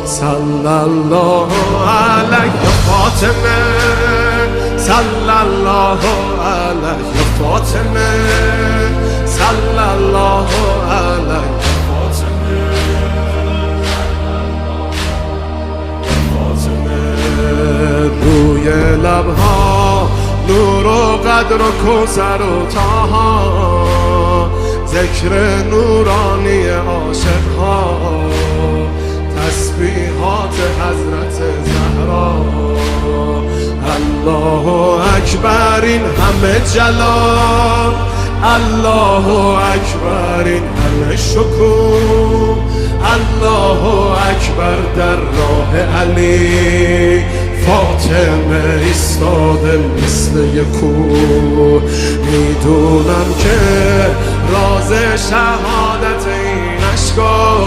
صلی الله علیک یا فاطمه، صلی الله علیک یا فاطمه، صلی الله علیک یا فاطمه. روی لبها نور و قدر و کوثر و طه، ذکر نورانی عاشقها، تسبیحات حضرت زهرا. الله اکبر این همه جلال، الله اکبر این همه شکوه، الله اکبر در راه علی فاطمه ایستاده مثل یک کوه. میدونم که راز شهادت این اشکا